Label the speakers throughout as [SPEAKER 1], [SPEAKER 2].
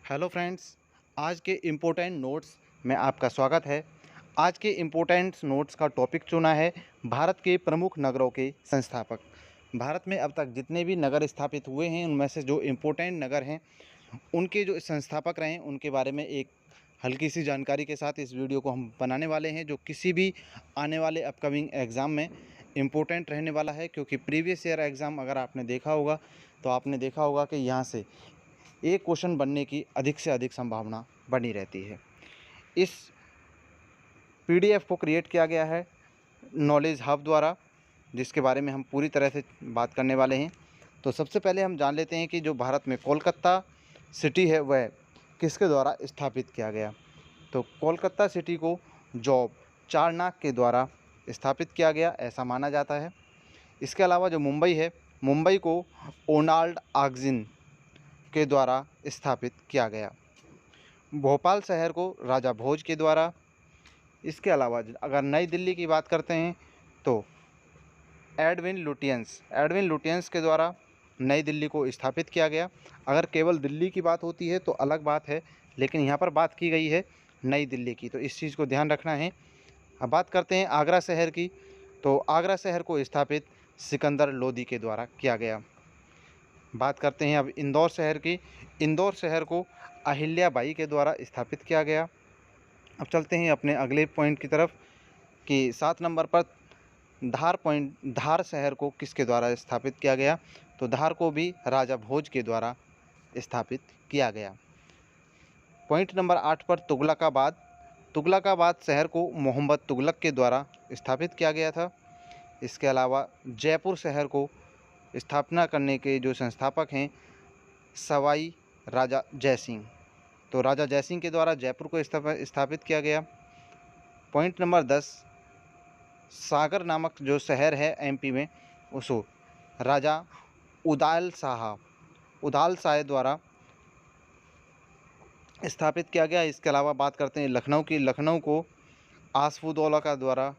[SPEAKER 1] Hello friends, आज के important notes में आपका स्वागत है। आज के इम्पोर्टेंट नोट्स का टॉपिक चुना है भारत के प्रमुख नगरों के संस्थापक। भारत में अब तक जितने भी नगर स्थापित हुए हैं उनमें से जो इम्पोर्टेंट नगर हैं उनके जो संस्थापक रहे उनके बारे में एक हल्की सी जानकारी के साथ इस वीडियो को हम बनाने वाले हैं, जो किसी भी आने वाले अपकमिंग एग्ज़ाम में इम्पोर्टेंट रहने वाला है। क्योंकि प्रीवियस ईयर एग्ज़ाम अगर आपने देखा होगा तो आपने देखा होगा कि यहाँ से एक क्वेश्चन बनने की अधिक से अधिक संभावना बनी रहती है। इस पीडीएफ को क्रिएट किया गया है नॉलेज हब द्वारा, जिसके बारे में हम पूरी तरह से बात करने वाले हैं। तो सबसे पहले हम जान लेते हैं कि जो भारत में कोलकाता सिटी है वह किसके द्वारा स्थापित किया गया। तो कोलकाता सिटी को जॉब चारनाक के द्वारा स्थापित किया गया ऐसा माना जाता है। इसके अलावा जो मुंबई है, मुंबई को ओनाल्ड आगजिन के द्वारा स्थापित किया गया। भोपाल शहर को राजा भोज के द्वारा। इसके अलावा अगर नई दिल्ली की बात करते हैं तो एडविन लुटियंस के द्वारा नई दिल्ली को स्थापित किया गया। अगर केवल दिल्ली की बात होती है तो अलग बात है, लेकिन यहाँ पर बात की गई है नई दिल्ली की, तो इस चीज़ को ध्यान रखना है। अब बात करते हैं आगरा शहर की, तो आगरा शहर को स्थापित सिकंदर लोदी के द्वारा किया गया। बात करते हैं अब इंदौर शहर की। इंदौर शहर को अहिल्या बाई के द्वारा स्थापित किया गया। अब चलते हैं अपने अगले पॉइंट की तरफ कि 7 नंबर पर धार शहर को किसके द्वारा स्थापित किया गया। तो धार को भी राजा भोज के द्वारा स्थापित किया गया। पॉइंट नंबर 8 पर तुगलकाबाद शहर को मोहम्मद तुगलक के द्वारा स्थापित किया गया था। इसके अलावा जयपुर शहर को स्थापना करने के जो संस्थापक हैं सवाई राजा जयसिंह, तो राजा जयसिंह के द्वारा जयपुर को स्थापित किया गया। पॉइंट नंबर 10, सागर नामक जो शहर है एमपी में उसको राजा उदाल शाह द्वारा स्थापित किया गया। इसके अलावा बात करते हैं लखनऊ की। लखनऊ को आसफुद्दौला का द्वारा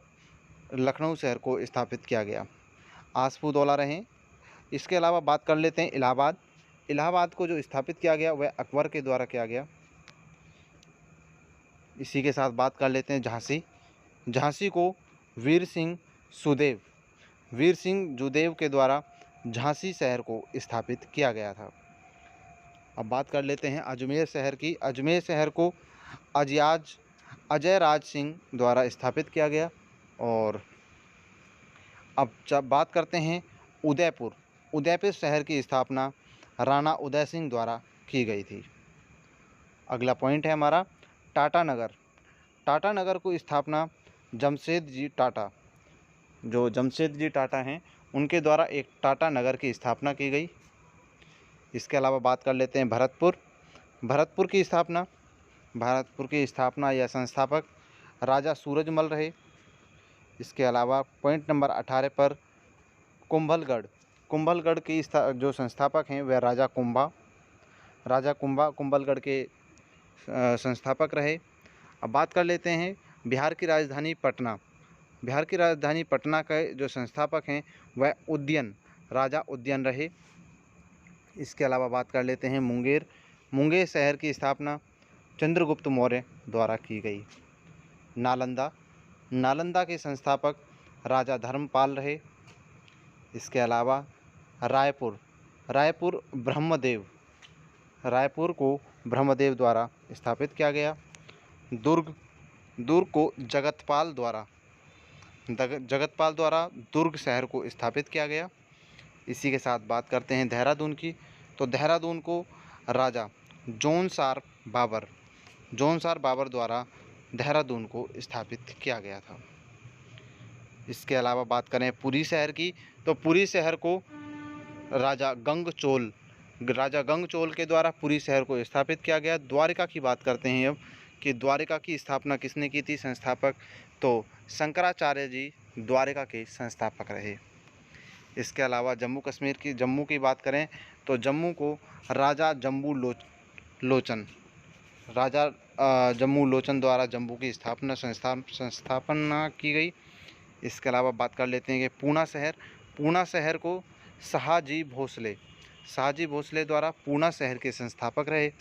[SPEAKER 1] लखनऊ शहर को स्थापित किया गया। आसफुद्दौला रहें। इसके अलावा बात कर लेते हैं इलाहाबाद को जो स्थापित किया गया वह अकबर के द्वारा किया गया। इसी के साथ बात कर लेते हैं झांसी को वीर सिंह जुदेव के द्वारा झांसी शहर को स्थापित किया गया था। अब बात कर लेते हैं अजमेर शहर की। अजमेर शहर को अजय राज सिंह द्वारा स्थापित किया गया। और अब जब बात करते हैं उदयपुर शहर की स्थापना राणा उदय सिंह द्वारा की गई थी। अगला पॉइंट है हमारा टाटा नगर को स्थापना जमशेदजी टाटा हैं उनके द्वारा एक टाटा नगर की स्थापना की गई। इसके अलावा बात कर लेते हैं भरतपुर की स्थापना या संस्थापक राजा सूरजमल रहे। इसके अलावा पॉइंट नंबर 18 पर कुंभलगढ़ की जो संस्थापक हैं वह राजा कुंभलगढ़ के संस्थापक रहे। अब बात कर लेते हैं बिहार की राजधानी पटना के जो संस्थापक हैं वह राजा उदयन रहे। इसके अलावा बात कर लेते हैं मुंगेर शहर की स्थापना चंद्रगुप्त मौर्य द्वारा की गई। नालंदा के संस्थापक राजा धर्मपाल रहे। इसके अलावा रायपुर को ब्रह्मदेव द्वारा स्थापित किया गया। दुर्ग को जगतपाल द्वारा दुर्ग शहर को स्थापित किया गया। इसी के साथ बात करते हैं देहरादून की। तो देहरादून को राजा जोनसार बाबर द्वारा देहरादून को स्थापित किया गया था। इसके अलावा बात करें पुरी शहर की, तो पुरी शहर को राजा गंगचोल के द्वारा पुरी शहर को स्थापित किया गया। द्वारिका की बात करते हैं अब कि द्वारिका की स्थापना किसने की थी संस्थापक, तो शंकराचार्य जी द्वारिका के संस्थापक रहे। इसके अलावा जम्मू की बात करें तो जम्मू को राजा जम्बू लोचन द्वारा जम्मू की संस्थापना की गई। इसके अलावा बात कर लेते हैं कि पूना शहर को शाहजी भोसले द्वारा पूना शहर के संस्थापक रहे।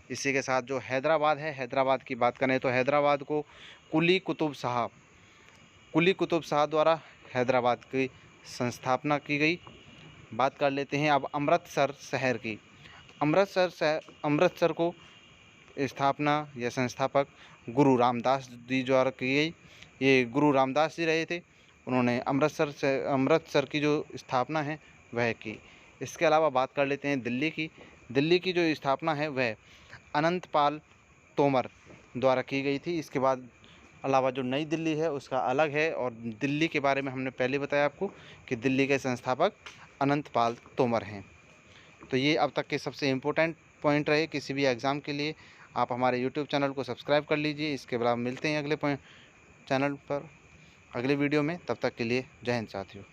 [SPEAKER 1] इसी के साथ जो हैदराबाद है, हैदराबाद की बात करें तो हैदराबाद को कुली कुतुब शाह द्वारा हैदराबाद की संस्थापना की गई। बात कर लेते हैं अब अमृतसर शहर की। अमृतसर को स्थापना या संस्थापक गुरु रामदास जी द्वारा की गई। ये गुरु रामदास जी रहे थे, उन्होंने अमृतसर की जो स्थापना है वह की। इसके अलावा बात कर लेते हैं दिल्ली की। दिल्ली की जो स्थापना है वह अनंतपाल तोमर द्वारा की गई थी। इसके बाद अलावा जो नई दिल्ली है उसका अलग है, और दिल्ली के बारे में हमने पहले बताया आपको कि दिल्ली के संस्थापक अनंतपाल तोमर हैं। तो ये अब तक के सबसे इम्पोर्टेंट पॉइंट रहे किसी भी एग्ज़ाम के लिए। आप हमारे यूट्यूब चैनल को सब्सक्राइब कर लीजिए। इसके बाद मिलते हैं अगले चैनल पर अगले वीडियो में। तब तक के लिए जय हिंद साथियों।